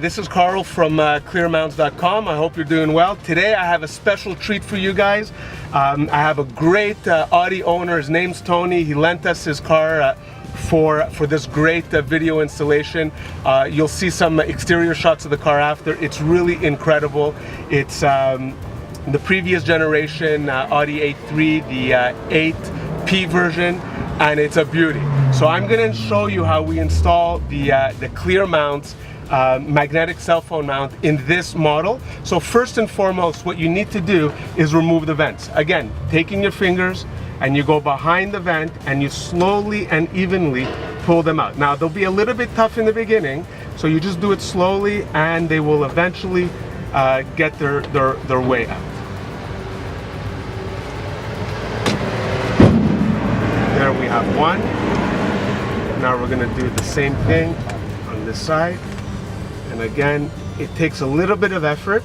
This is Carl from Clearmounts.com. I hope you're doing well. Today I have a special treat for you guys. I have a great Audi owner. His name's Tony. He lent us his car for this great video installation. You'll see some exterior shots of the car after. It's really incredible. It's the previous generation Audi A3, the 8P version, and it's a beauty. So I'm going to show you how we install the Clearmounts magnetic cell phone mount in this model. So first and foremost, what you need to do is remove the vents. Again, taking your fingers and you go behind the vent and you slowly and evenly pull them out. Now they'll be a little bit tough in the beginning, so you just do it slowly and they will eventually get their way out. There we have one. Now we're going to do the same thing on this side. And again, it takes a little bit of effort,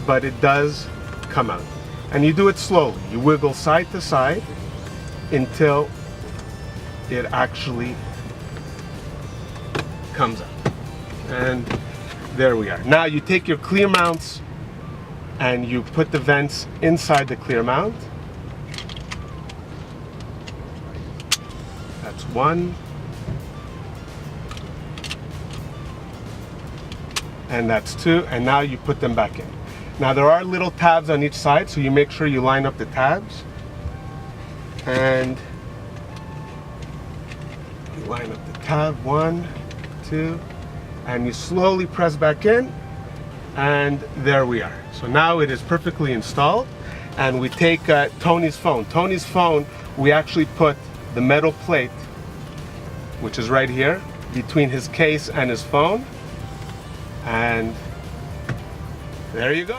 but it does come out. And you do it slowly. You wiggle side to side until it actually comes out. And there we are. Now you take your Clearmounts and you put the vents inside the Clearmount. That's one. And that's two, and now you put them back in. Now there are little tabs on each side, so you make sure you line up the tabs. And you line up the tab, one, two, and you slowly press back in, and there we are. So now it is perfectly installed, and we take Tony's phone. Tony's phone, we actually put the metal plate, which is right here, between his case and his phone. And there you go.